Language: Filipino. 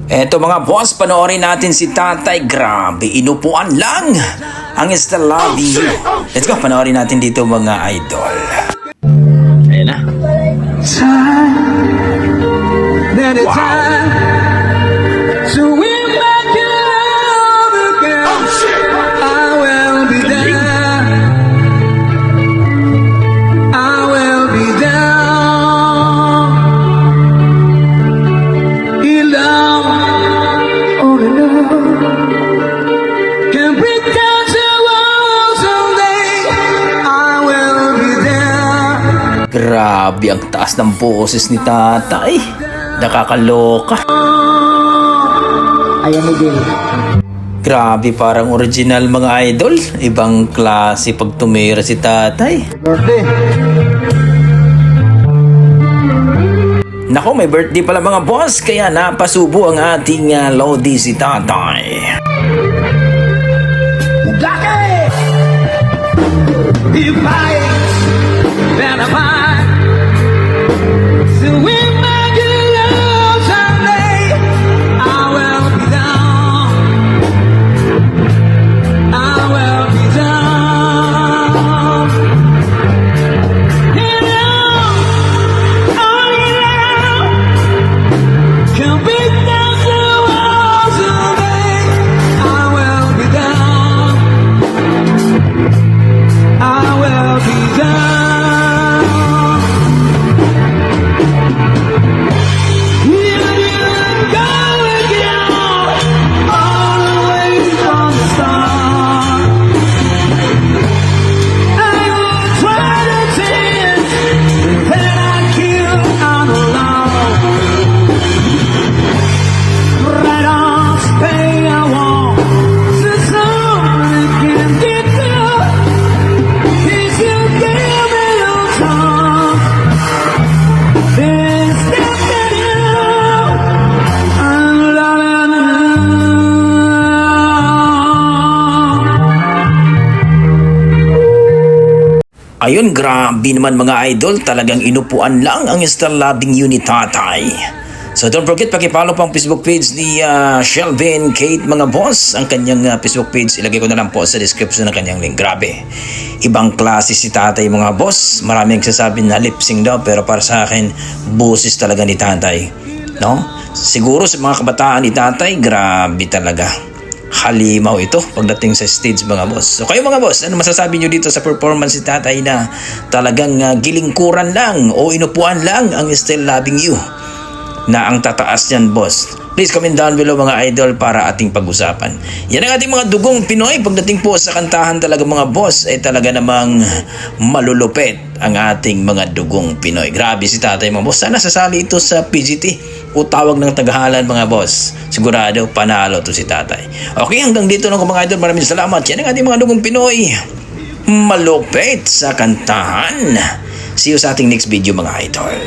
Eto mga boss, panoorin natin si Tatay. Grabe, inupuan lang ang Still Loving You. Let's go, panoorin natin dito mga idol. Ayan na. Grabe, ang taas ng boses ni Tatay. Nakakaloka. Ayan ni Bill. Grabe, parang original mga idol. Ibang klase pag tumira si Tatay. Birthday. Nako, may birthday pala mga boss. Kaya napasubo ang ating Lodi si Tatay. Lucky! If I then if I so if I get love someday, I will be down. I will be down. And now, can be down to all someday. I will be down. I will be down. Ayun, grabe naman mga idol. Talagang inupuan lang ang Still Loving You ni Tatay. So don't forget, pakipollow pa ang Facebook page ni Shelvin Kate mga boss. Ang kanyang Facebook page, ilagay ko na lang po sa description ng kanyang link. Grabe, ibang klase si Tatay mga boss. Maraming sasabi na lip-sync daw, pero para sa akin, boses talaga ni Tatay, no? Siguro sa mga kabataan ni Tatay, grabe talaga. Halimaw ito pagdating sa stage mga boss. So kayo mga boss, ano masasabi nyo dito sa performance ni Tatay na talagang gilingkuran lang o inupuan lang ang Still Loving You na ang tataas niyan boss? Please comment down below mga idol para ating pag-usapan. Yan ang ating mga dugong Pinoy. Pagdating po sa kantahan talaga mga boss, ay talaga namang malulupit ang ating mga dugong Pinoy. Grabe si Tatay mga boss. Sana sasali ito sa PGT o tawag ng tagahalan mga boss. Sigurado panalo to si Tatay. Okay, hanggang dito lang mga idol. Maraming salamat. Yan ang ating mga dugong Pinoy. Malupit sa kantahan. See you sa ating next video mga idol.